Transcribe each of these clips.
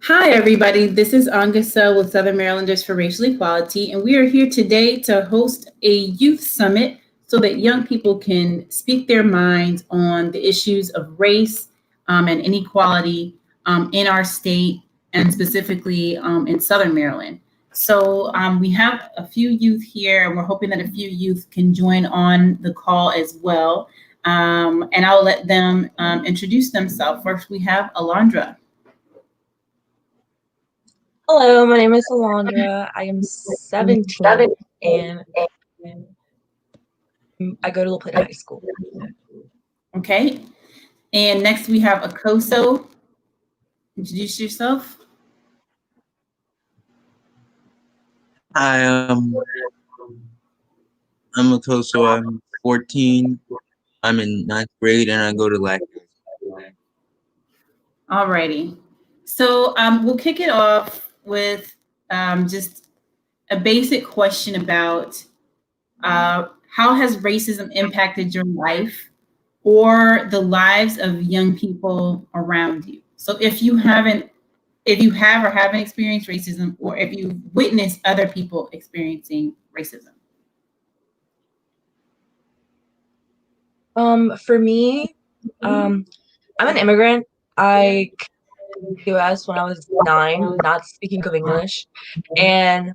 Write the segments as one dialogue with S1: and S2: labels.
S1: Hi, everybody. This is Angasa with Southern Marylanders for Racial Equality, and we are here today to host a youth summit so that young people can speak their minds on the issues of race and inequality in our state and specifically in Southern Maryland. So we have a few youth here, and we're hoping that a few youth can join on the call as well. And I'll let them introduce themselves. First, we have Alondra.
S2: Hello, my name is Alondra. I am 17 and I go to La Plata High School.
S1: Okay. And next we have Akoso. Introduce yourself.
S3: Hi, I'm Makoso. I'm 14. I'm in ninth grade and I go to Lac.
S1: Alrighty. So we'll kick it off with just a basic question about how has racism impacted your life or the lives of young people around you? So if you have or haven't experienced racism, or if you've witnessed other people experiencing racism.
S2: For me, I'm an immigrant. I came to the US when I was 9, not speaking of English. And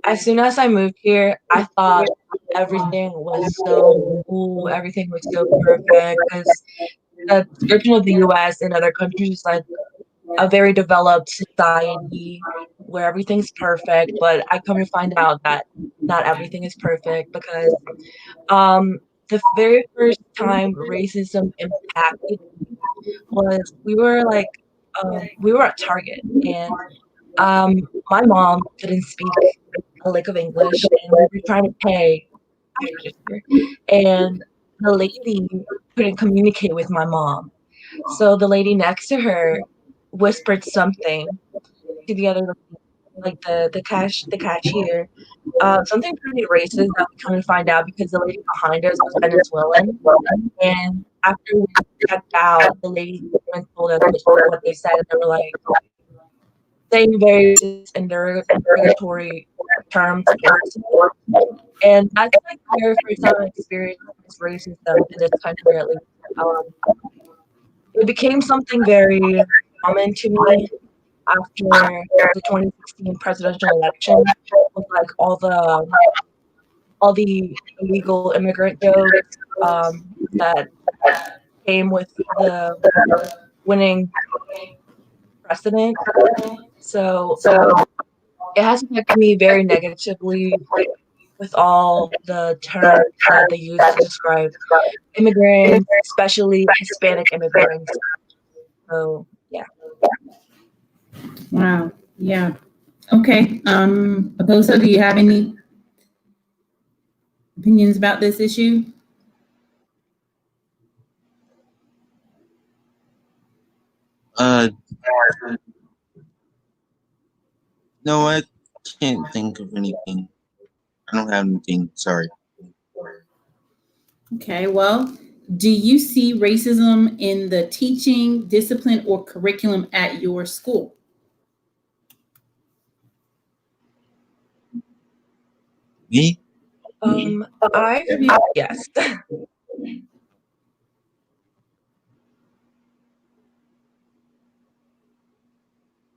S2: as soon as I moved here, I thought everything was so cool, everything was so perfect because the description of the US and other countries is like a very developed society where everything's perfect, but I come to find out that not everything is perfect because the very first time racism impacted me was we were at Target and my mom didn't speak a lick of English and we were trying to pay cash register and the lady couldn't communicate with my mom. So the lady next to her whispered something to the other, like the cashier, something pretty racist that we come to find out because the lady behind us was Venezuelan. And after we checked out, the lady told us what they said, and they were like saying very racist and derogatory terms towards us. And that's like the very first time I experienced racism in this country, at least. Um, it became something very common to me after the 2016 presidential election with like all the illegal immigrant jokes that came with the winning president. So it has affected me very negatively with all the terms that they use to describe immigrants, especially Hispanic immigrants. So yeah.
S1: Wow. Yeah. Okay. Akoso, do you have any opinions about this issue?
S3: Uh, no, I can't think of anything. I don't have anything. Sorry.
S1: Okay. Well, do you see racism in the teaching, discipline, or curriculum at your school?
S3: Me?
S2: I yes.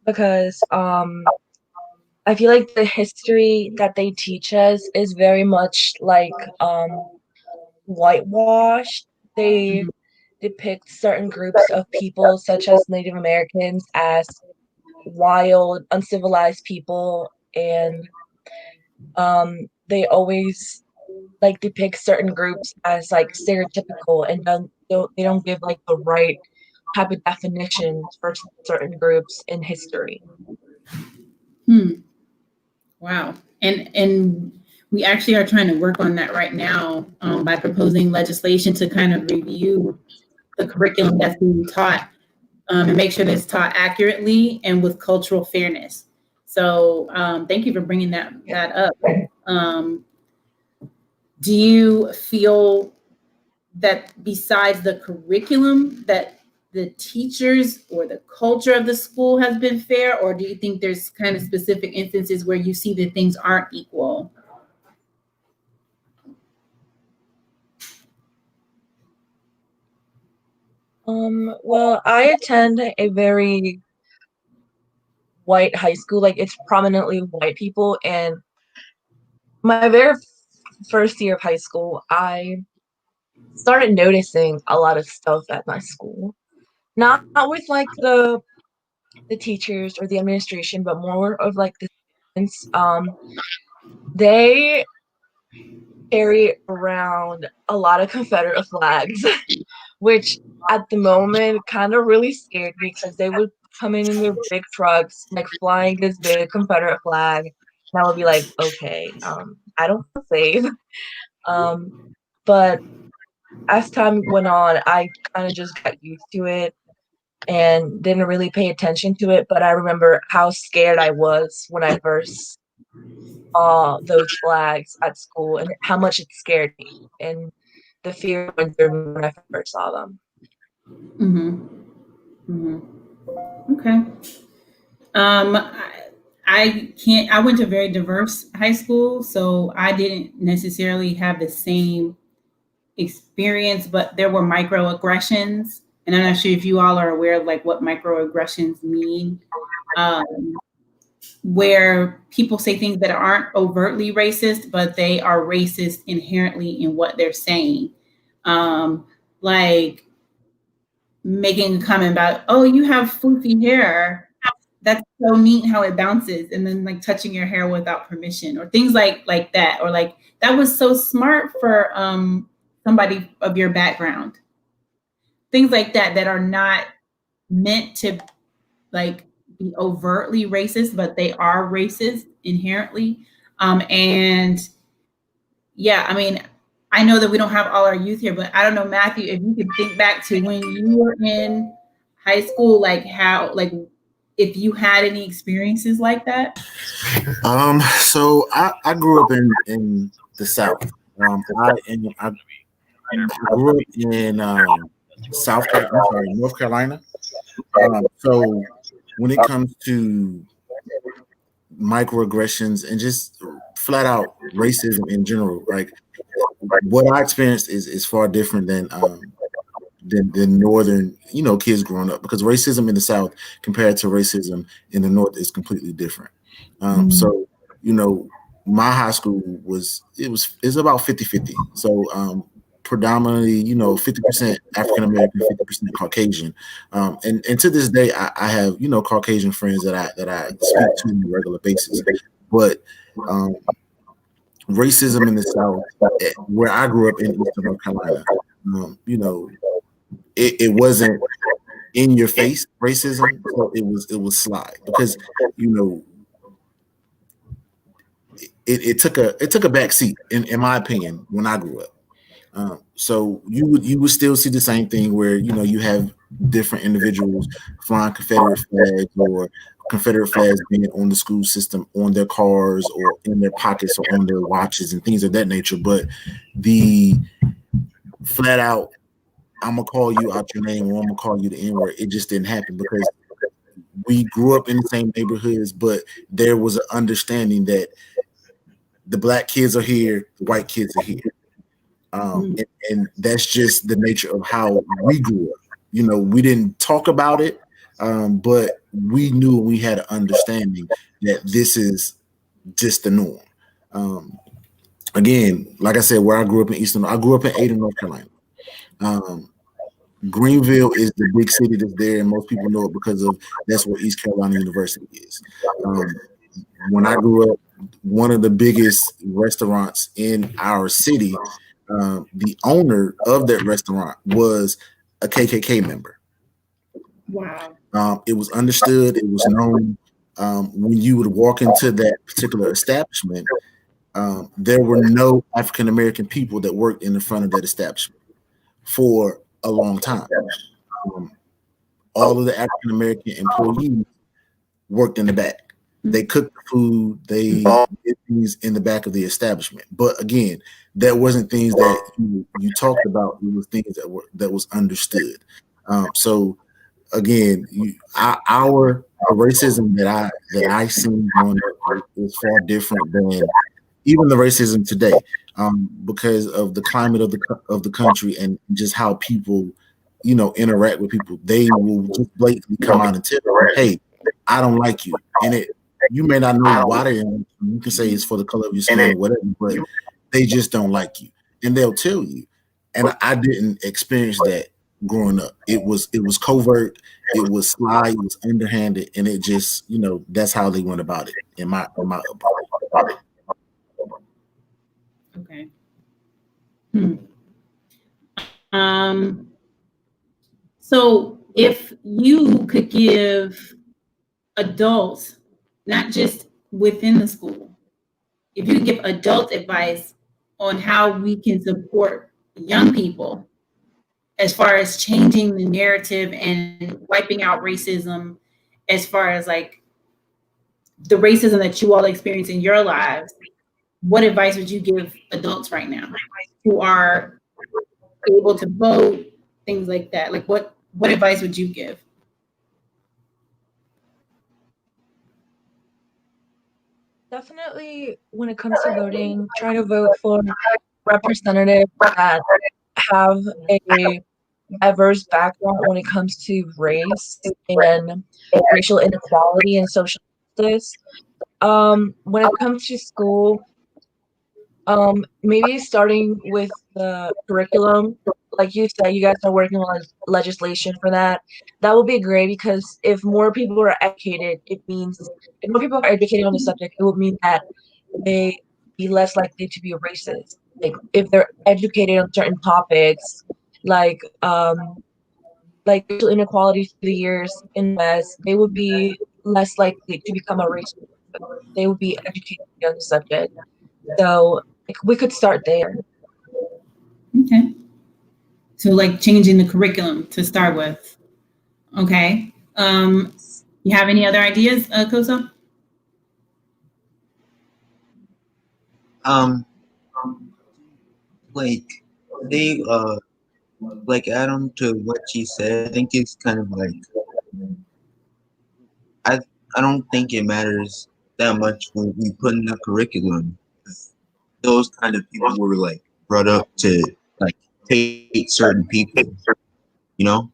S2: Because I feel like the history that they teach us is very much like whitewashed. They depict certain groups of people, such as Native Americans, as wild, uncivilized people, and they always like depict certain groups as like stereotypical and they don't give like the right type of definitions for certain groups in history.
S1: Hmm. Wow. And we actually are trying to work on that right now by proposing legislation to kind of review the curriculum that's being taught and make sure that it's taught accurately and with cultural fairness. So thank you for bringing that up. Um, do you feel that besides the curriculum that the teachers or the culture of the school has been fair, or do you think there's kind of specific instances where you see that things aren't equal?
S2: Well, I attend a very white high school. Like, it's prominently white people, and my very first year of high school, I started noticing a lot of stuff at my school. Not with like the teachers or the administration, but more of like the students. They carry around a lot of Confederate flags, which at the moment kind of really scared me because they would come in their big trucks, like flying this big Confederate flag. And I would be like, okay, I don't feel safe. But as time went on, I kind of just got used to it and didn't really pay attention to it. But I remember how scared I was when I first saw those flags at school and how much it scared me and the fear went through me when I first saw them.
S1: Mm-hmm. Mm-hmm. Okay. I can't. I went to a very diverse high school, so I didn't necessarily have the same experience, but there were microaggressions, and I'm not sure if you all are aware of like what microaggressions mean, um, where people say things that aren't overtly racist, but they are racist inherently in what they're saying, like making a comment about, "Oh, you have floofy hair. That's so neat how it bounces," and then like touching your hair without permission, or things like that, or like that was so smart for somebody of your background. Things like that that are not meant to like be overtly racist, but they are racist inherently. And yeah, I mean, I know that we don't have all our youth here, but I don't know, Matthew, if you could think back to when you were in high school, like how, like if you had any experiences like that.
S4: So I grew up in the South. I grew up in North Carolina. So when it comes to microaggressions and just flat out racism in general, like what I experienced is far different than northern, kids growing up, because racism in the South compared to racism in the North is completely different. So, my high school was about 50-50. So predominantly, 50% African American, 50% Caucasian. And to this day I have, Caucasian friends that I speak to on a regular basis. But racism in the South, where I grew up in Eastern North Carolina, it wasn't in your face racism, so it was sly, because it took a back seat in my opinion when I grew up. So you would still see the same thing where you have different individuals flying Confederate flags, or Confederate flags being on the school system, on their cars, or in their pockets, or on their watches, and things of that nature. But the flat out, I'm gonna call you out your name, or I'm gonna call you the N-word, it just didn't happen, because we grew up in the same neighborhoods, but there was an understanding that the black kids are here, the white kids are here. And that's just the nature of how we grew up. We didn't talk about it, but we knew, we had an understanding that this is just the norm. Again, like I said, where I grew up I grew up in Ada, North Carolina. Greenville is the big city that's there, and most people know it because that's where East Carolina University is. When I grew up, one of the biggest restaurants in our city, the owner of that restaurant was a KKK member.
S1: Wow.
S4: It was understood. It was known. When you would walk into that particular establishment, there were no African American people that worked in the front of that establishment for a long time. All of the African American employees worked in the back. They cooked the food. They did things in the back of the establishment. But again, that wasn't things that you talked about. It was things that was understood. So again, our the racism that I seen growing up is far different than even the racism today, because of the climate of the country and just how people, interact with people. They will just blatantly come out and tell you, "Hey, I don't like you," and you may not know why they don't. You can say it's for the color of your skin or whatever, but they just don't like you, and they'll tell you. And I didn't experience that growing up. It was covert, it was sly, it was underhanded, and it just, that's how they went about it in my upbringing.
S1: Okay. So if you could give adults, not just within the school, if you could give adult advice on how we can support young people as far as changing the narrative and wiping out racism, as far as like the racism that you all experience in your lives, what advice would you give adults right now who are able to vote, things like that? Like what advice would you give?
S2: Definitely, when it comes to voting, try to vote for representatives that have a diverse background when it comes to race and racial inequality and social justice. When it comes to school, maybe starting with the curriculum, like you said, you guys are working on legislation for that. That will be great because if more people are educated, if more people are educated on the subject, it will mean that they be less likely to be racist. Like if they're educated on certain topics, like racial inequality through the years in the West, they would be less likely to become a racist. They would be educated on the subject. So we could start there.
S1: Okay. So like changing the curriculum to start with. Okay. You have any other ideas, Koso?
S3: Like they like add on to what she said. I think it's kind of like I don't think it matters that much when we put in the curriculum. Those kind of people were like brought up to like hate certain people, you know?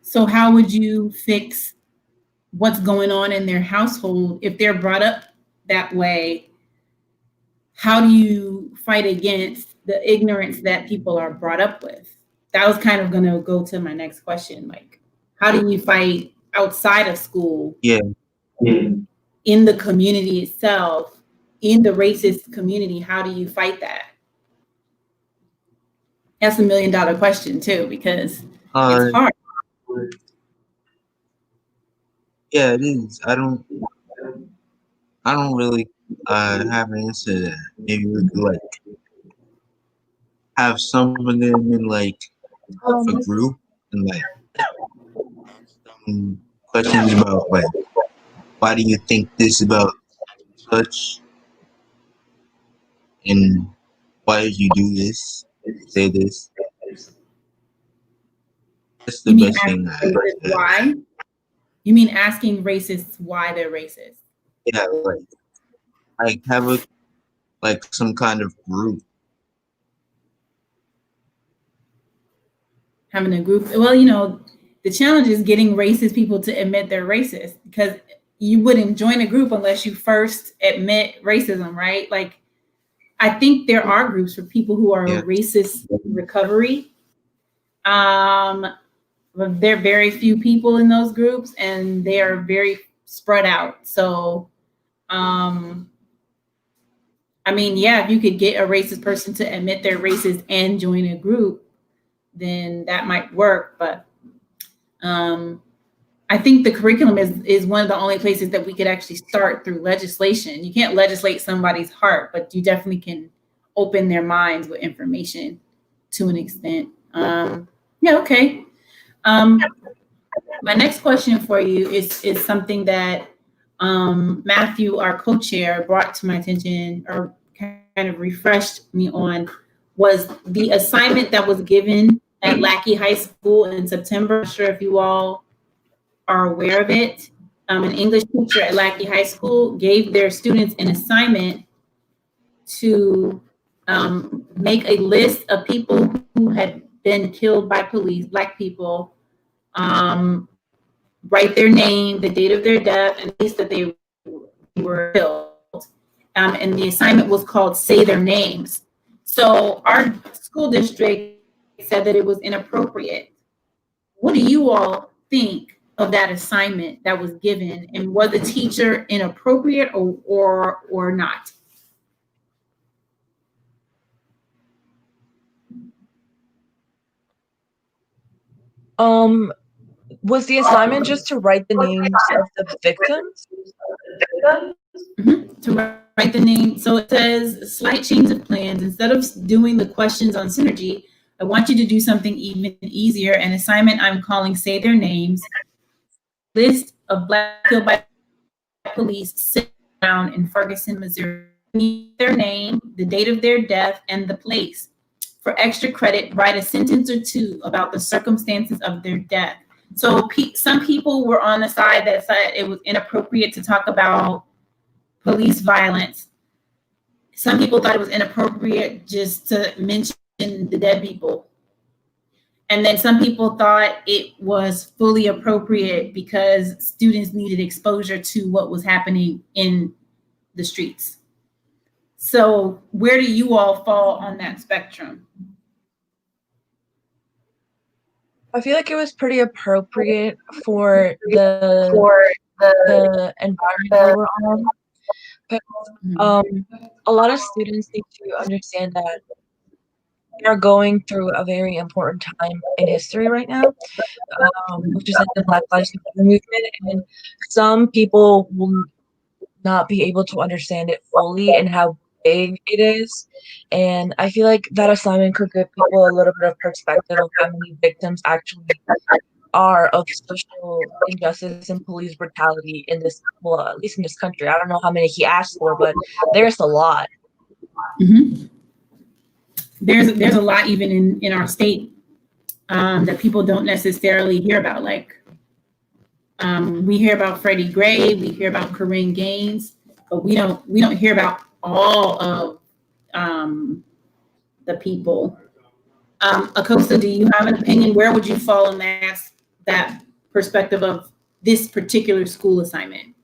S1: So how would you fix what's going on in their household if they're brought up that way? How do you fight against the ignorance that people are brought up with? That was kind of going to go to my next question. Like, how do you fight outside of school?
S3: Yeah.
S1: In the community itself, in the racist community, how do you fight that? That's $1 million question too, because it's hard.
S3: Yeah, it is. I don't really have an answer to that. Maybe we could like have some of them in like a group and like some questions about like why do you think this about such and why did you do this? Say this. That's the best thing.
S1: Why? You mean asking racists why they're racist?
S3: Yeah, like have a like some kind of group.
S1: Having a group. Well, the challenge is getting racist people to admit they're racist, because you wouldn't join a group unless you first admit racism, right? Like, I think there are groups for people who are racist in recovery. But there are very few people in those groups, and they are very spread out. So, I mean, yeah, if you could get a racist person to admit they're racist and join a group, then that might work. But I think the curriculum is one of the only places that we could actually start through legislation. You can't legislate somebody's heart, but you definitely can open their minds with information to an extent. Okay. My next question for you is something that Matthew, our co-chair, brought to my attention, or kind of refreshed me on, was the assignment that was given at Lackey High School in September. I'm not sure if you all are aware of it. An English teacher at Lackey High School gave their students an assignment to make a list of people who had been killed by police, Black people, write their name, the date of their death, and at least that they were killed. And the assignment was called Say Their Names. So our school district said that it was inappropriate. What do you all think of that assignment that was given? And was the teacher inappropriate or not?
S2: Was the assignment just to write the names of the victims?
S1: To write the name. So it says slight change of plans. Instead of doing the questions on synergy, I want you to do something even easier. An assignment I'm calling Say Their Names. List of Black killed by police sit down in Ferguson, Missouri. Their name, the date of their death, and the place. For extra credit, write a sentence or two about the circumstances of their death. So some people were on the side that said it was inappropriate to talk about police violence. Some people thought it was inappropriate just to mention the dead people. And then some people thought it was fully appropriate because students needed exposure to what was happening in the streets. So where do you all fall on that spectrum?
S2: I feel like it was pretty appropriate for the environment that we're on. A lot of students need to understand that we are going through a very important time in history right now, which is like the Black Lives Matter movement, and some people will not be able to understand it fully and how big it is. And I feel like that assignment could give people a little bit of perspective of how many victims actually are of social injustice and police brutality in this, well, at least in this country. I don't know how many he asked for, but there's a lot.
S1: Mm-hmm. There's a lot even in our state that people don't necessarily hear about. Like we hear about Freddie Gray, we hear about Corinne Gaines, but we don't hear about all of the people. Acosta, do you have an opinion? Where would you fall in that perspective of this particular school assignment?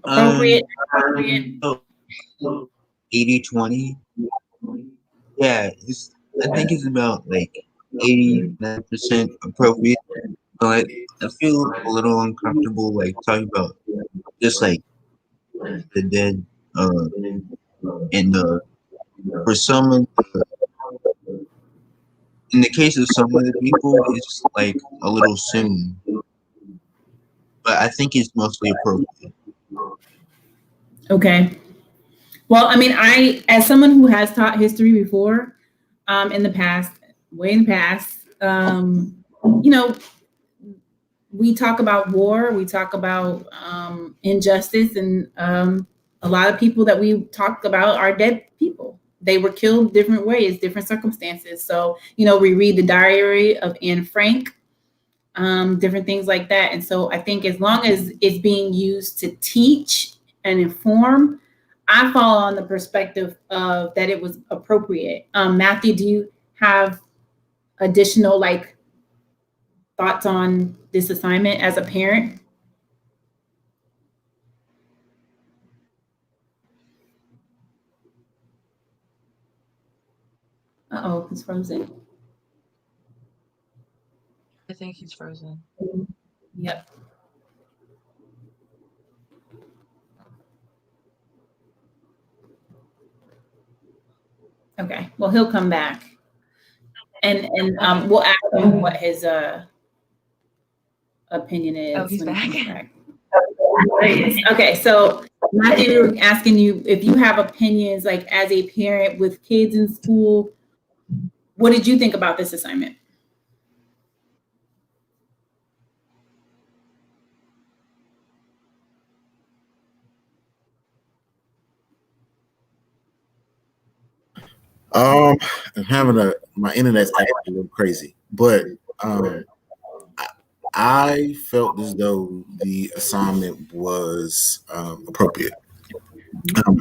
S1: Appropriate.
S3: 80-20. Yeah, I think it's about like 89% appropriate. But I feel a little uncomfortable like talking about just like the dead and for some of the, in the case of some of the people it's like a little soon. But I think it's mostly appropriate.
S1: Okay. Well, I mean, as someone who has taught history before, in the past, way in the past, we talk about war, we talk about injustice, and a lot of people that we talk about are dead people. They were killed different ways, different circumstances. So, we read the diary of Anne Frank, different things like that. And so I think as long as it's being used to teach and inform, I fall on the perspective of that it was appropriate. Matthew, do you have additional thoughts on this assignment as a parent? Uh-oh, he's frozen.
S2: I think he's frozen.
S1: Yep. Okay, well, he'll come back. And we'll ask him what his opinion is.
S2: Oh, he's
S1: when he
S2: back.
S1: comes back. Okay, so Matthew, asking you if you have opinions as a parent with kids in school, what did you think about this assignment?
S4: I'm having my internet's acting a little crazy, but um, I felt as though the assignment was appropriate.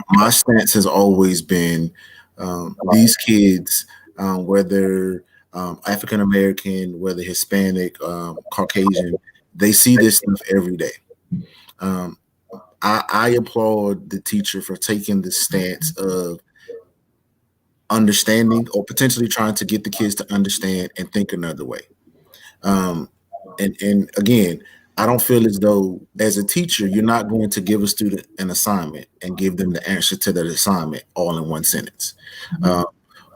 S4: My stance has always been these kids, whether African American, whether Hispanic, Caucasian, they see this stuff every day. Um, I applaud the teacher for taking the stance of understanding or potentially trying to get the kids to understand and think another way. Um, and again, I don't feel as though as a teacher, you're not going to give a student an assignment and give them the answer to that assignment all in one sentence. Uh,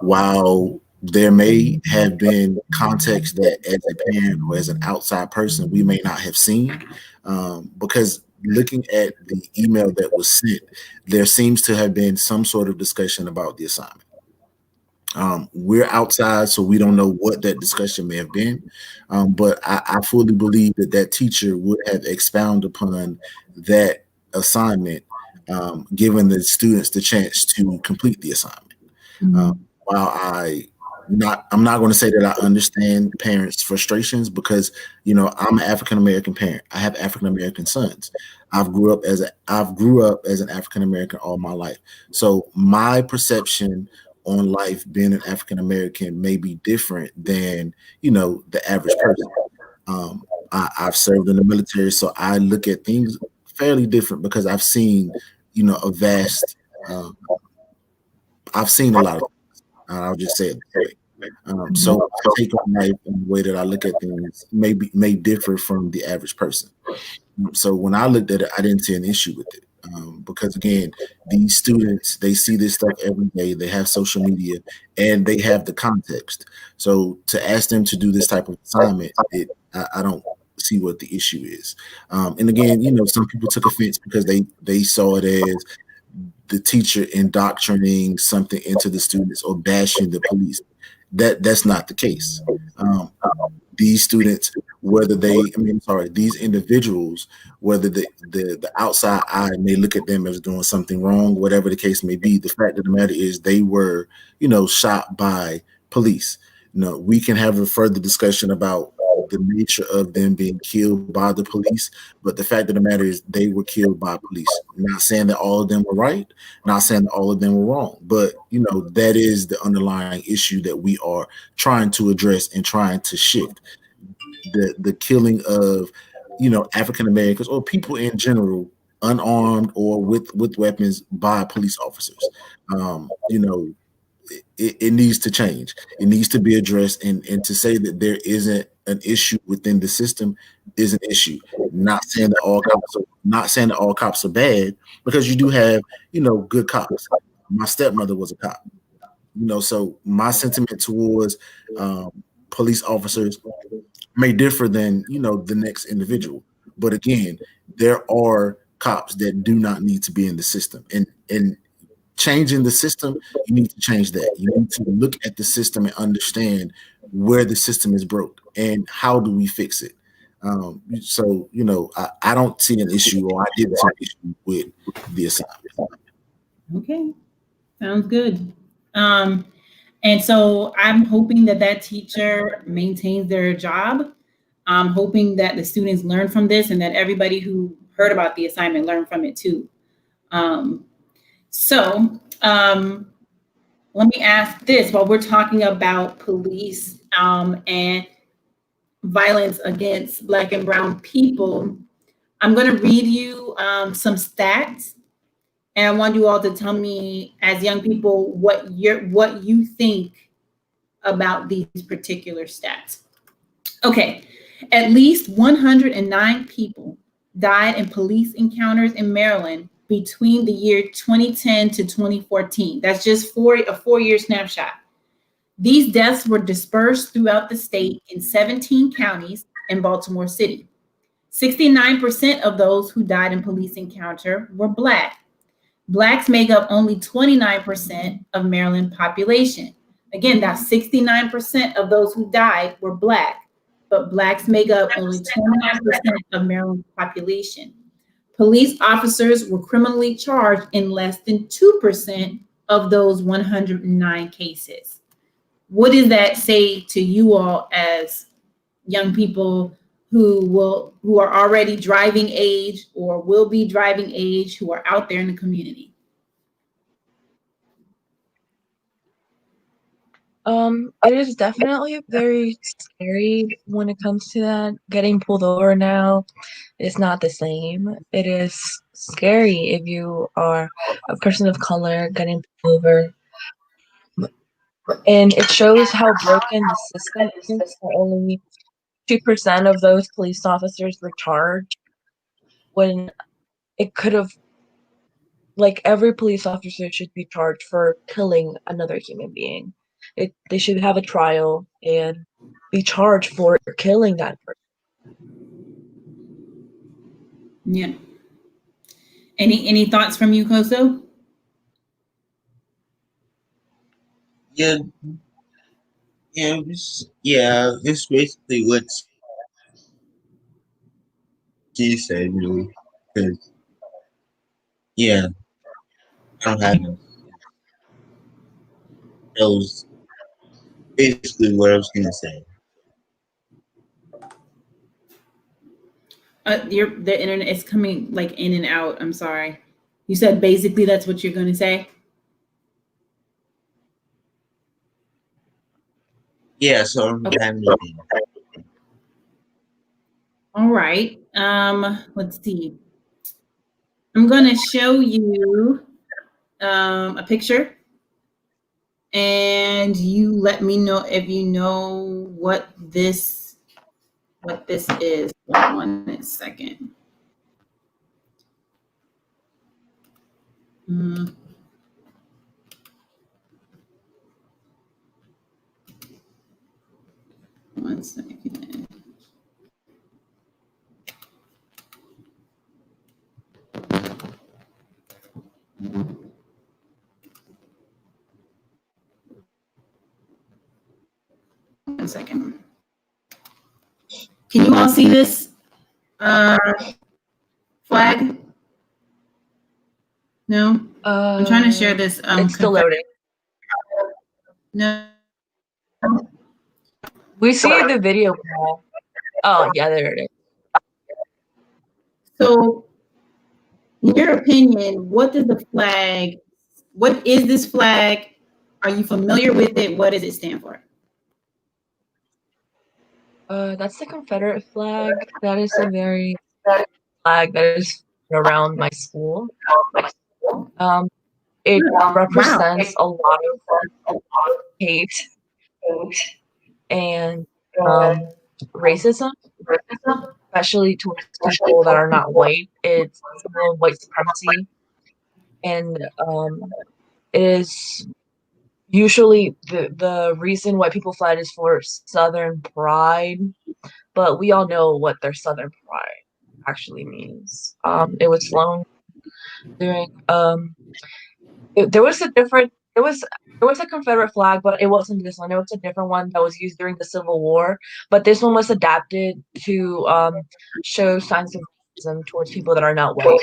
S4: while there may have been context that as a parent or as an outside person, we may not have seen, because looking at the email that was sent, there seems to have been some sort of discussion about the assignment. We're outside, so we don't know what that discussion may have been. But I fully believe that that teacher would have expounded upon that assignment, giving the students the chance to complete the assignment. While I'm not going to say that I understand parents' frustrations because I'm an African American parent. I have African American sons. I've grew up as an African American all my life. So my perception on life being an African American may be different than the average person. I've served in the military, so I look at things fairly different because I've seen a vast. I've seen a lot of. I'll just say it that way. So I take on life in the way that I look at things may differ from the average person. So when I looked at it, I didn't see an issue with it. Because again, these students, they see this stuff every day. They have social media and they have the context. So to ask them to do this type of assignment, I don't see what the issue is. And again, some people took offense because they saw it as the teacher indoctrinating something into the students or bashing the police. That's not the case. These students, these individuals, whether the outside eye may look at them as doing something wrong, whatever the case may be, the fact of the matter is they were, shot by police. We can have a further discussion about the nature of them being killed by the police, but the fact of the matter is they were killed by police. Not saying that all of them were right, not saying that all of them were wrong, but that is the underlying issue that we are trying to address and trying to shift. The killing of African Americans or people in general, unarmed or with weapons by police officers. It needs to change. It needs to be addressed, and to say that there isn't an issue within the system is an issue. Not saying that all cops are bad, because you do have good cops. My stepmother was a cop. So my sentiment towards police officers may differ than the next individual. But again, there are cops that do not need to be in the system, and changing the system, you need to change that. You need to look at the system and understand where the system is broke and how do we fix it. So I don't see an issue, or I didn't see an issue with the assignment.
S1: Okay, sounds good. And so I'm hoping that teacher maintains their job. I'm hoping that the students learn from this and that everybody who heard about the assignment learned from it too. So let me ask this while we're talking about police and violence against Black and Brown people. I'm going to read you some stats, and I want you all to tell me, as young people, what you think about these particular stats. Okay, at least 109 people died in police encounters in Maryland between the year 2010 to 2014. That's just a 4-year snapshot. These deaths were dispersed throughout the state in 17 counties and Baltimore City. 69% of those who died in police encounter were Black. Blacks make up only 29% of Maryland population. Again, that's 69% of those who died were Black, but Blacks make up only 29% of Maryland population. Police officers were criminally charged in less than 2% of those 109 cases. What does that say to you all as young people who are already driving age or will be driving age, who are out there in the community?
S2: It is definitely very scary when it comes to that. Getting pulled over now is not the same. It is scary if you are a person of color getting pulled over. And it shows how broken the system is. That only 2% of those police officers were charged when it could have, like, every police officer should be charged for killing another human being. They should have a trial and be charged for killing that person.
S1: Yeah. Any thoughts from you, Koso?
S3: Yeah, it's basically what she said, really. Because, yeah, I don't have no. That was basically what I was going to say.
S1: The internet is coming like in and out. I'm sorry. You said basically that's what you're going to say?
S3: Yeah, so I don't
S1: Okay.
S3: have anything.
S1: All right. Let's see. I'm going to show you a picture, and you let me know if you know what this is. Hold on 1 second. Mm. One second. One second. Can you all see this flag? No? I'm trying to share this.
S2: It's still loading.
S1: No.
S2: We see the video call. Oh, yeah, there it is.
S1: So, in your opinion, what is this flag? Are you familiar with it? What does it stand for?
S2: That's the Confederate flag. That is a very flag that is around my school. It represents a lot of hate and racism, especially towards people that are not white. It's a symbol of white supremacy, and it is usually the reason why people fly is for Southern pride, but we all know what their Southern pride actually means. It was flown during there was a Confederate flag, but it wasn't this one. It was a different one that was used during the Civil War. But this one was adapted to show signs of racism towards people that are not white.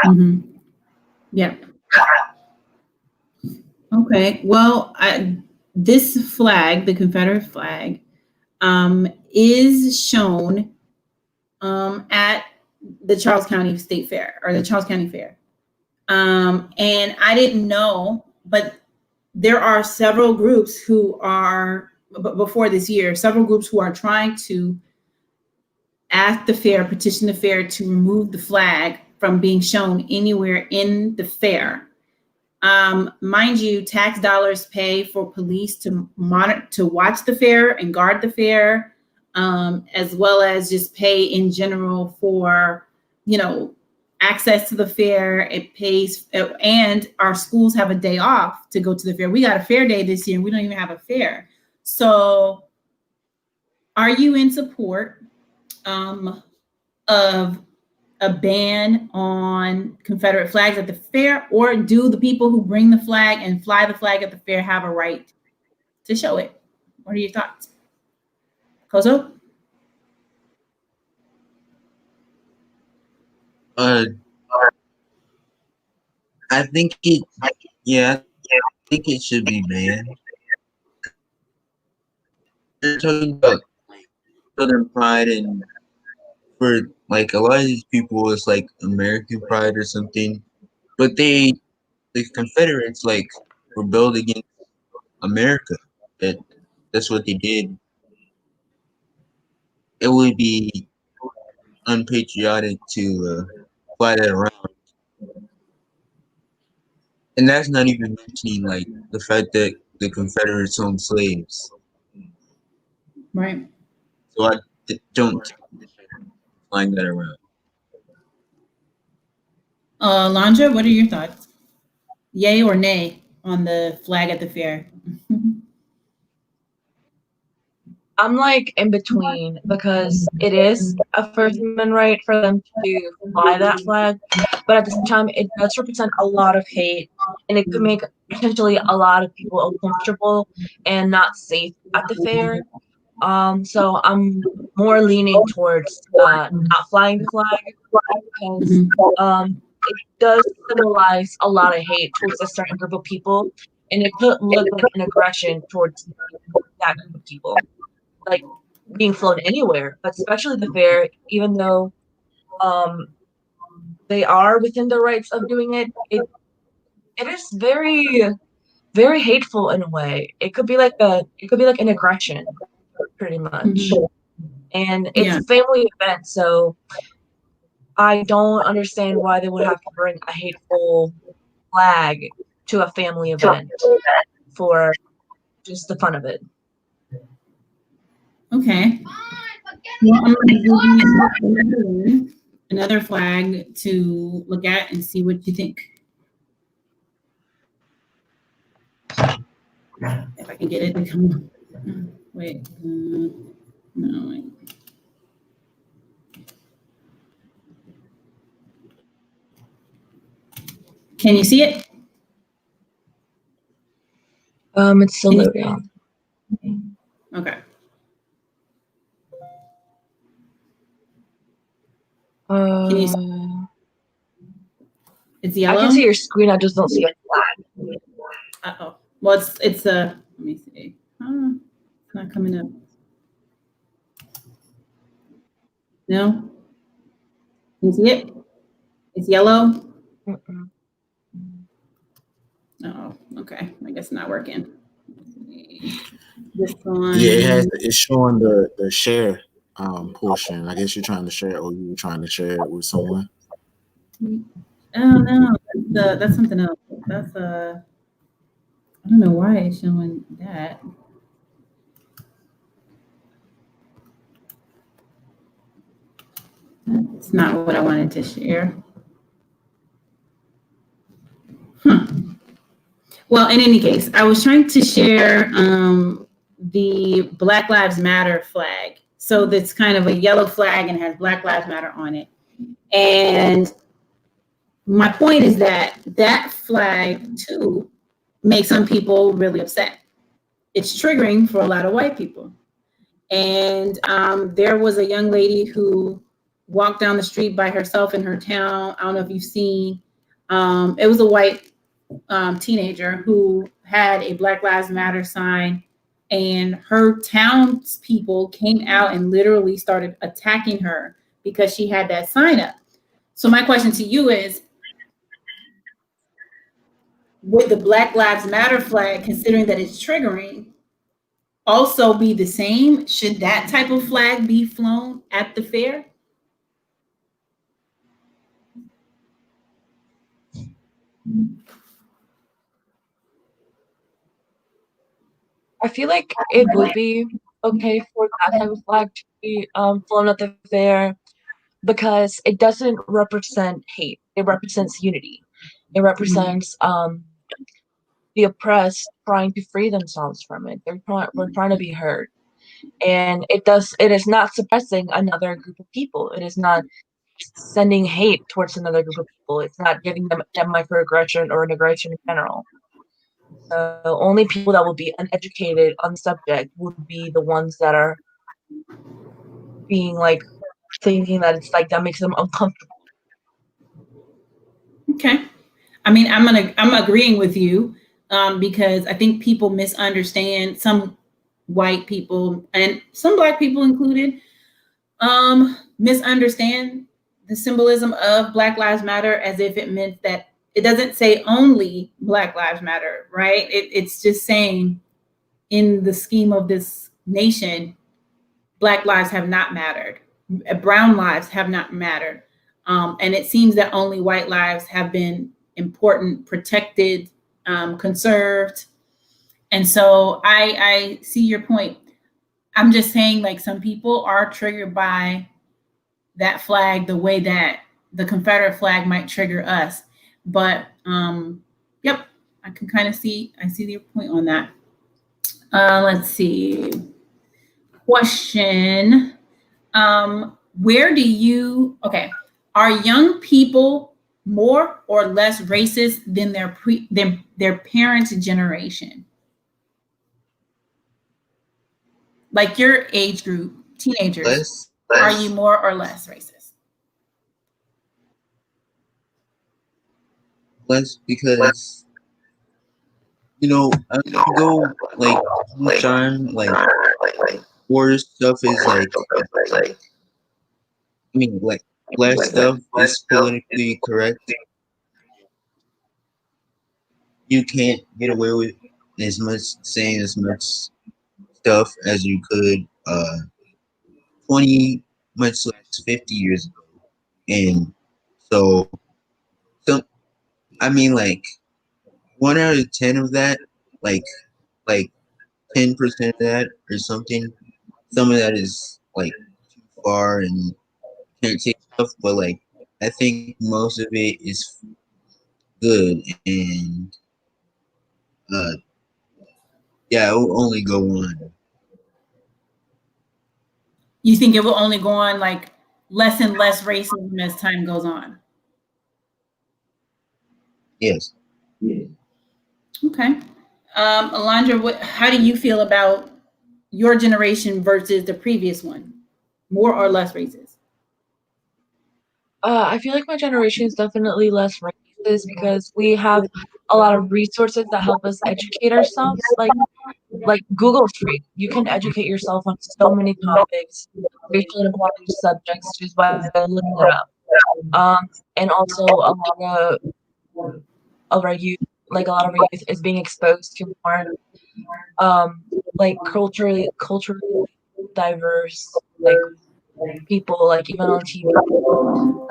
S1: Mm-hmm. Yeah. Okay. Well, this flag, the Confederate flag, is shown at the Charles County State Fair or the Charles County Fair. And I didn't know, but there are several groups who are, before this year, several groups who are trying to ask the fair, petition the fair to remove the flag from being shown anywhere in the fair. Mind you, tax dollars pay for police to monitor, to watch the fair and guard the fair, as well as just pay in general for, access to the fair. It pays, and our schools have a day off to go to the fair. We got a fair day this year, and we don't even have a fair. So, are you in support of a ban on Confederate flags at the fair, or do the people who bring the flag and fly the flag at the fair have a right to show it? What are your thoughts? Koso?
S3: I think it. Yeah, I think it should be banned. They're talking about Southern pride, and for like a lot of these people, it's like American pride or something. But the Confederates, like, rebelled against America. That that's what they did. It would be unpatriotic to fly that around, and that's not even mentioning like the fact that the Confederates owned slaves.
S1: Right.
S3: So I don't flying that around.
S1: Landra, what are your thoughts? Yay or nay on the flag at the fair?
S2: I'm like in between because it is a First Amendment right for them to fly that flag, but at the same time, it does represent a lot of hate, and it could make potentially a lot of people uncomfortable and not safe at the fair. So I'm more leaning towards not flying the flag because
S1: Mhm.
S2: it does symbolize a lot of hate towards a certain group of people, and it could look like an aggression towards that group of people, like being flown anywhere, but especially the fair, even though um, they are within the rights of doing it, it is very very hateful in a way. It could be like an aggression, pretty much.
S1: Mhm.
S2: And it's
S1: Yeah.
S2: a family event, so I don't understand why they would have to bring a hateful flag to a family event for just the fun of it.
S1: Okay. Well, I'm going to give you another one, another flag to look at and see what you think. If I can get it to come. Wait. No. Wait. Can you see it?
S2: It's still
S1: Can you-
S2: loading.
S1: Okay. Can you see?
S2: Uh,
S1: It's
S2: I
S1: yellow.
S2: can see your screen. I just don't see a flag.
S1: Uh-oh. Well, it's let me see. It's not coming up. No? Can you see it? It's yellow.
S2: Mm-mm.
S1: Oh, okay. I guess not working. This one.
S4: Yeah, it has. It's showing the share portion. I guess you're trying to share it, or you were trying to share it with someone.
S1: Oh no, that's something else. That's I don't know why it's showing that. It's not what I wanted to share. Huh. Well, in any case, I was trying to share the Black Lives Matter flag. So that's kind of a yellow flag and has Black Lives Matter on it. And my point is that that flag too makes some people really upset. It's triggering for a lot of white people. And there was a young lady who walked down the street by herself in her town. I don't know if you've seen. It was a white teenager who had a Black Lives Matter sign, and her townspeople came out and literally started attacking her because she had that sign up. So my question to you is, would the Black Lives Matter flag, considering that it's triggering, also be the same? Should that type of flag be flown at the fair?
S2: I feel like it would be okay for that type of flag to be flown at the fair because it doesn't represent hate. It represents unity. It represents the oppressed trying to free themselves from it. We're trying to be heard. And it is not suppressing another group of people. It is not sending hate towards another group of people. It's not giving them a microaggression or an aggression in general. Only people that will be uneducated on the subject would be the ones that are being like thinking that it's like that makes them uncomfortable.
S1: Okay. I mean, I'm agreeing with you because I think people misunderstand, some white people and some black people included, misunderstand the symbolism of Black Lives Matter as if it meant that it doesn't say only Black Lives Matter, right? It's just saying in the scheme of this nation, Black lives have not mattered, brown lives have not mattered. And it seems that only white lives have been important, protected, conserved. And so I see your point. I'm just saying, like, some people are triggered by that flag the way that the Confederate flag might trigger us. But yep, I can kind of I see your point on that. Let's see. Question. Where do you, okay, are young people more or less racist than their parents' generation? Like your age group, teenagers, are you more or less racist?
S3: Less, because I go like John, like war stuff is like, I mean, like black stuff is politically correct. You can't get away with as much saying as much stuff as you could 20, much less 50 years ago. And so I mean, like 1 out of 10 of that, like 10% of that or something. Some of that is like too far and can't take stuff, but like I think most of it is good, and uh yeah, it will only go on.
S1: You think it will only go on like less and less racism as time goes on?
S3: Yes.
S1: Okay. Alondra, how do you feel about your generation versus the previous one? More or less racist?
S2: I feel like my generation is definitely less racist because we have a lot of resources that help us educate ourselves. Like Google Street, you can educate yourself on so many topics, racial inequality subjects, just by looking it up. And also a lot of our youth, like a lot of our youth, is being exposed to more, like culturally diverse, like people, like even on TV.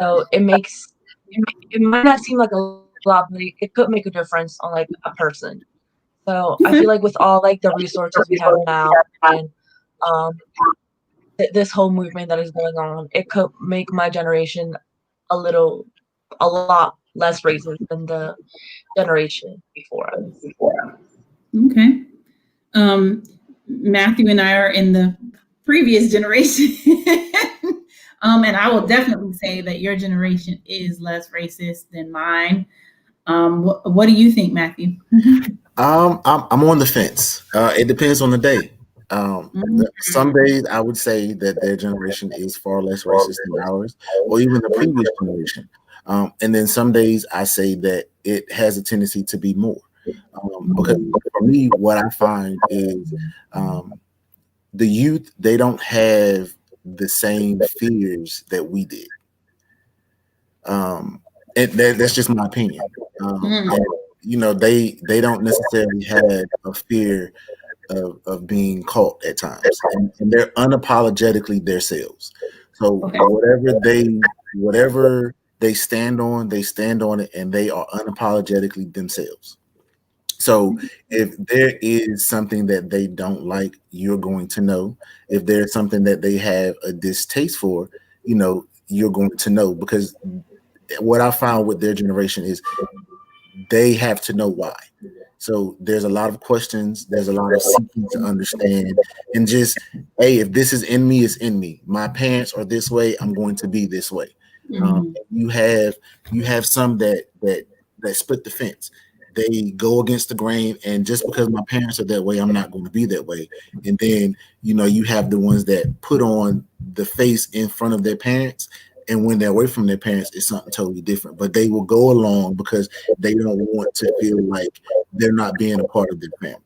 S2: So it might not seem like a lot, but it could make a difference on like a person. So I feel like with all like the resources we have now and this whole movement that is going on, it could make my generation a lot less racist than the generation before us.
S1: Okay. Matthew and I are in the previous generation. And I will definitely say that your generation is less racist than mine. What do you think, Matthew?
S4: I'm on the fence. It depends on the day. Some days I would say that their generation is far less racist than ours, or even the previous generation. And then some days I say that it has a tendency to be more. Because for me, what I find is the youth, they don't have the same fears that we did. And that's just my opinion. And, they don't necessarily have a fear of being caught at times, and they're unapologetically themselves. So whatever they stand on it, and they are unapologetically themselves. So if there is something that they don't like, you're going to know. If there's something that they have a distaste for, you're going to know, because what I found with their generation is they have to know why. So there's a lot of questions. There's a lot of seeking to understand, and just, hey, if this is in me, it's in me. My parents are this way, I'm going to be this way. You have some that split the fence. They go against the grain, and just because my parents are that way, I'm not going to be that way. And then you have the ones that put on the face in front of their parents, and when they're away from their parents, it's something totally different. But they will go along because they don't want to feel like they're not being a part of their family.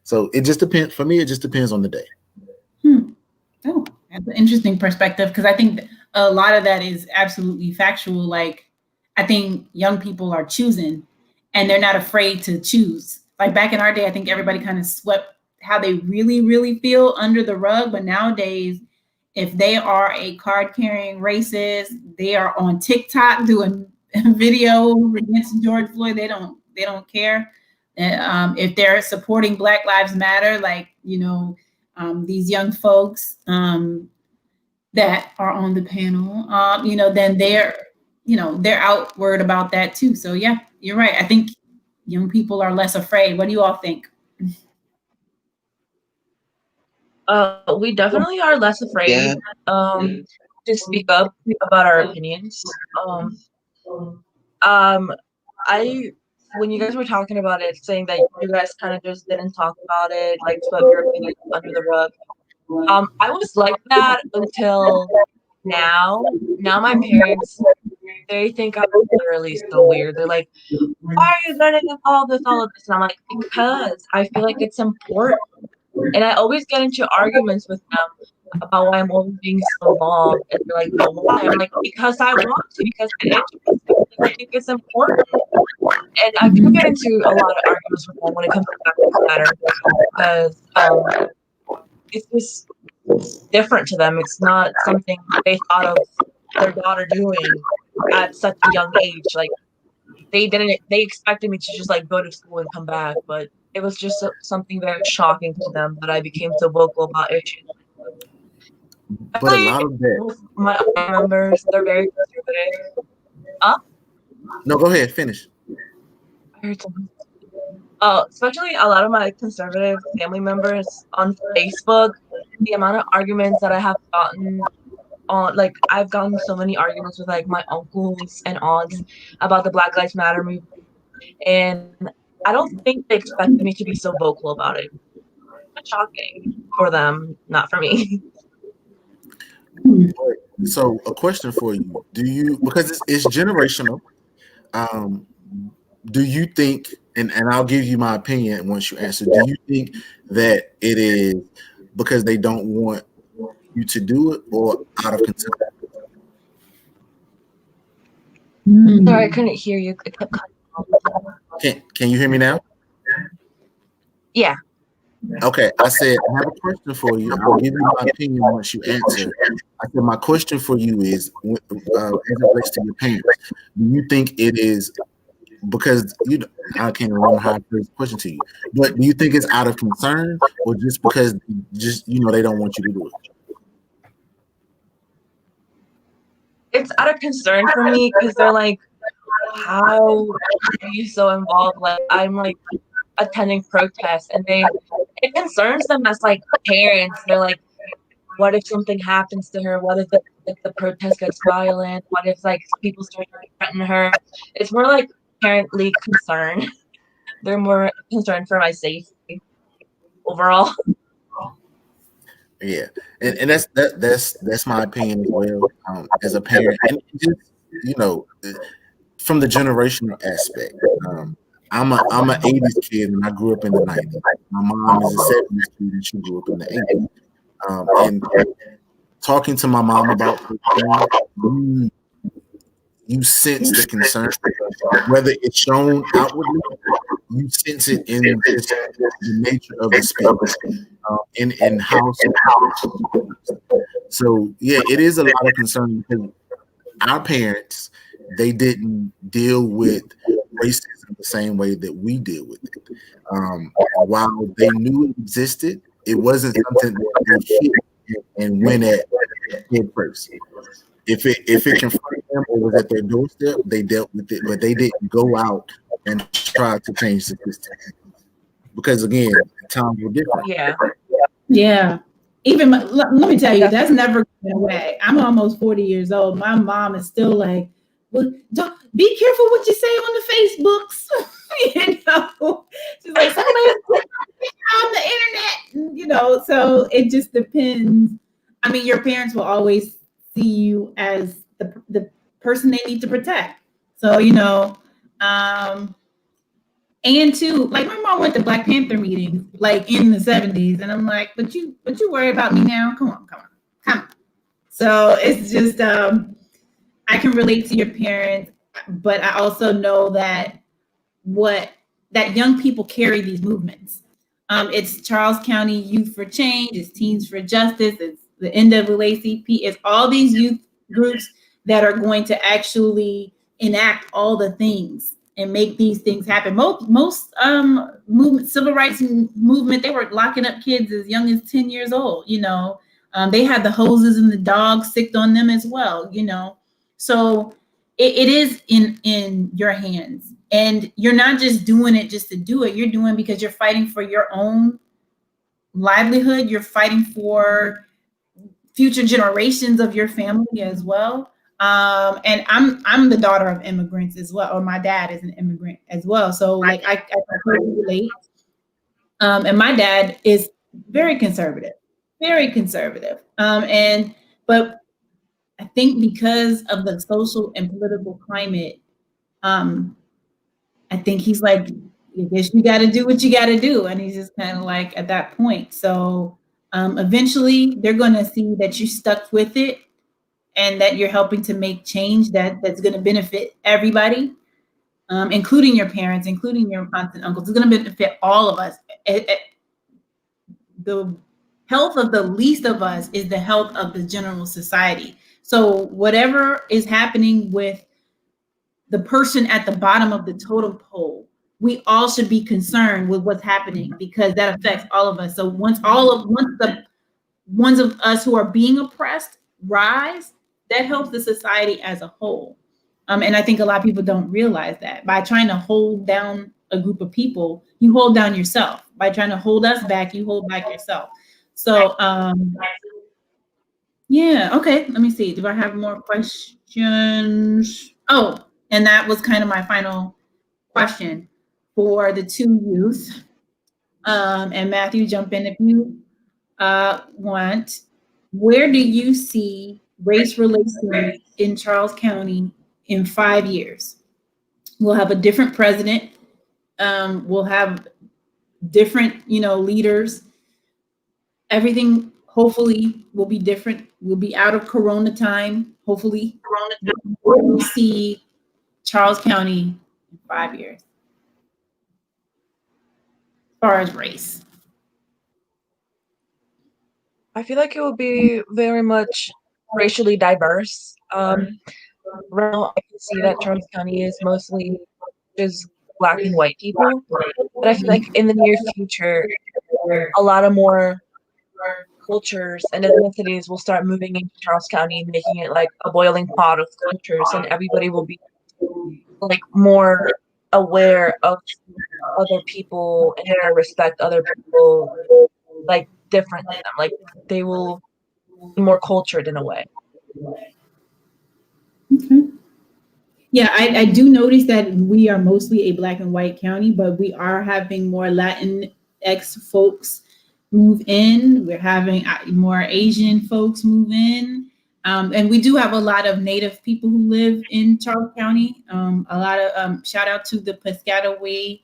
S4: So it just depends. For me, it just depends on the day.
S1: Oh, that's an interesting perspective, because I think a lot of that is absolutely factual. Like, I think young people are choosing and they're not afraid to choose. Like back in our day, I think everybody kind of swept how they really, really feel under the rug. But nowadays, if they are a card carrying racist, they are on TikTok doing video against George Floyd. They don't care. If they're supporting Black Lives Matter, like, these young folks that are on the panel, then they're outward about that too. So yeah, you're right. I think young people are less afraid. What do you all think?
S2: We definitely are less afraid to speak up about our opinions. When you guys were talking about it, saying that you guys kind of just didn't talk about it, like swept your opinions under the rug. I was like that until now. Now my parents, they think I'm literally so weird. They're like, "Why are you letting all this?" And I'm like, because I feel like it's important. And I always get into arguments with them about why I'm always being so long. And they're like, "But why?" I'm like, because I want to, because it educates me, because I think it's important. And I do get into a lot of arguments with them when it comes to Black Lives Matter, because it's just different to them. It's not something they thought of their daughter doing at such a young age. Like, they expected me to just like go to school and come back, but it was just something very shocking to them that I became so vocal about issues.
S4: But a lot of that,
S2: my members, they're very conservative.
S4: No, go ahead, finish.
S2: I heard something. Especially a lot of my conservative family members on Facebook, the amount of arguments that I have gotten on, like, I've gotten so many arguments with like my uncles and aunts about the Black Lives Matter movement, and I don't think they expected me to be so vocal about it. It's shocking for them, not for me.
S4: So a question for you: because it's generational? Do you think, and I'll give you my opinion once you answer, do you think that it is because they don't want you to do it, or out of concern?
S2: Sorry, I couldn't hear you. It kept cutting off.
S4: Can you hear me now?
S2: Yeah.
S4: Okay, I said I have a question for you. I'll give you my opinion once you answer. I said my question for you is, as it relates to your parents, do you think it is because I can't remember how I phrased the question to you, but do you think it's out of concern, or just because they don't want you to do it?
S2: It's out of concern for me, because they're like, how are you so involved? Like, I'm like attending protests, and it concerns them as like parents. They're like, what if something happens to her? What if the protest gets violent? What if like people start to threaten her? It's more like parently concerned. They're more concerned for my safety overall.
S4: Yeah, and that's my opinion as well, as a parent, and just from the generational aspect. I'm an 80s kid, and I grew up in the 90s. My mom is a 70s kid, and she grew up in the 80s. And talking to my mom about things, you sense the concern, whether it's shown outwardly, you sense it in the nature of the speech, in how. So yeah, it is a lot of concern because our parents, they didn't deal with racism the same way that we deal with it. While they knew it existed, it wasn't something that they hit and went at head first. If it confronted them or was at their doorstep, they dealt with it, but they didn't go out and try to change the system. Because again, times were different.
S1: Yeah. Even let me tell you, that's never going away. I'm almost 40 years old. My mom is still like, well, be careful what you say on the Facebooks. She's like, somebody's on the internet. So it just depends. I mean, your parents will always see you as the person they need to protect. So, and too, like my mom went to Black Panther meetings like in the 70s, and I'm like, but you worry about me now? Come on. So it's just I can relate to your parents, but I also know that young people carry these movements. It's Charles County Youth for Change, it's Teens for Justice, it's the NAACP, it's all these youth groups that are going to actually enact all the things and make these things happen. Most movement, civil rights movement, they were locking up kids as young as 10 years old. They had the hoses and the dogs sicked on them as well. So it is in your hands, and you're not just doing it just to do it. You're doing it because you're fighting for your own livelihood. You're fighting for future generations of your family as well. And I'm the daughter of immigrants as well, or my dad is an immigrant as well. So like I totally relate. And my dad is very conservative. But I think because of the social and political climate, I think he's like, I guess you got to do what you got to do. And he's just kind of like at that point. So eventually they're going to see that you stuck with it and that you're helping to make change that's going to benefit everybody, including your parents, including your aunts and uncles. It's going to benefit all of us. The health of the least of us is the health of the general society. So whatever is happening with the person at the bottom of the totem pole, we all should be concerned with what's happening because that affects all of us. So once the ones of us who are being oppressed rise, that helps the society as a whole. And I think a lot of people don't realize that. By trying to hold down a group of people, you hold down yourself. By trying to hold us back, you hold back yourself. So yeah, okay, let me see. Do I have more questions? Oh, and that was kind of my final question for the two youth. And Matthew, jump in if you want. Where do you see race relations in Charles County in 5 years? We'll have a different president. We'll have different, leaders. Everything hopefully will be different. We'll be out of Corona time. Hopefully, we'll see Charles County in 5 years. As far as race.
S2: I feel like it will be very much racially diverse. Right now, I can see that Charles County is mostly just Black and white people, but I feel like in the near future, a lot of more cultures and ethnicities will start moving into Charles County, making it like a boiling pot of cultures, and everybody will be like more aware of other people and respect other people like different than them. Like they will be more cultured in a way.
S1: Okay. Yeah, I do notice that we are mostly a Black and white county, but we are having more Latinx folks move in. We're having more Asian folks move in. And we do have a lot of Native people who live in Charles County. A lot of shout out to the Piscataway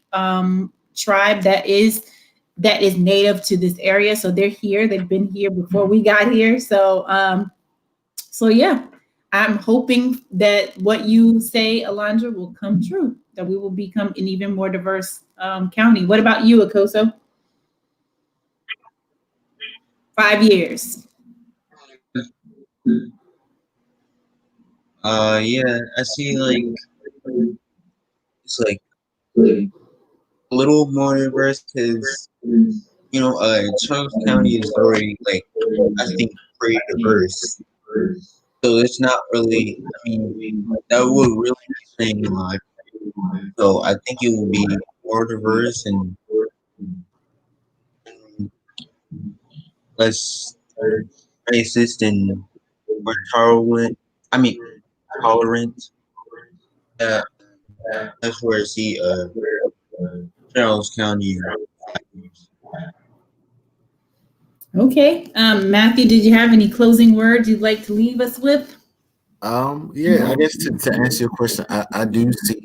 S1: tribe that is Native to this area. So they're here. They've been here before we got here. So yeah, I'm hoping that what you say, Alondra, will come true, that we will become an even more diverse county. What about you, Akoso? 5 years.
S3: Yeah, I see like it's like a little more diverse because Charles County is already like I think pretty diverse. So it's not really. I mean, that would really be saying a lot. So I think it will be more diverse and less racist and more tolerant. I mean, tolerant. That's where I see Charles County.
S1: Okay. Matthew, did you have any closing words you'd like to leave us with?
S4: Yeah, I guess to answer your question, I do see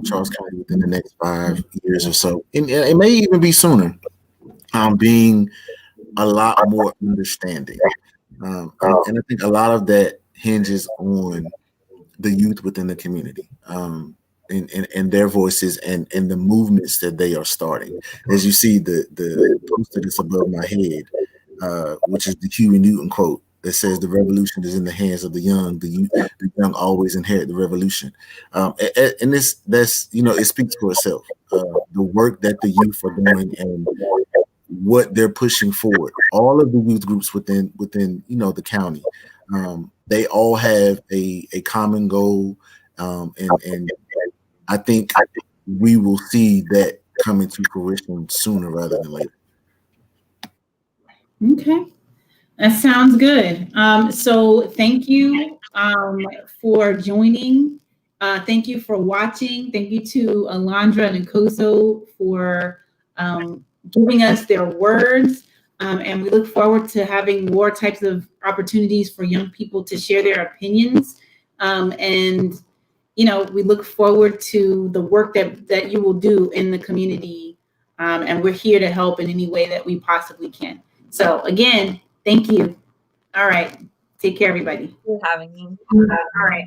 S4: Charles County within the next 5 years or so, and it may even be sooner, being a lot more understanding. And I think a lot of that hinges on the youth within the community, and their voices and the movements that they are starting. As you see, the poster that's above my head, which is the Huey Newton quote that says, "The revolution is in the hands of the young. The young always inherit the revolution." And that's it speaks for itself. The work that the youth are doing and what they're pushing forward. All of the youth groups within the county, they all have a common goal, and I think we will see that coming to fruition sooner rather than later.
S1: Okay, that sounds good. So thank you for joining. Thank you for watching. Thank you to Alondra and Nkoso for giving us their words. And we look forward to having more types of opportunities for young people to share their opinions. And we look forward to the work that you will do in the community. And we're here to help in any way that we possibly can. So again, thank you. All right. Take care, everybody.
S2: Thank you for having me.
S1: All right.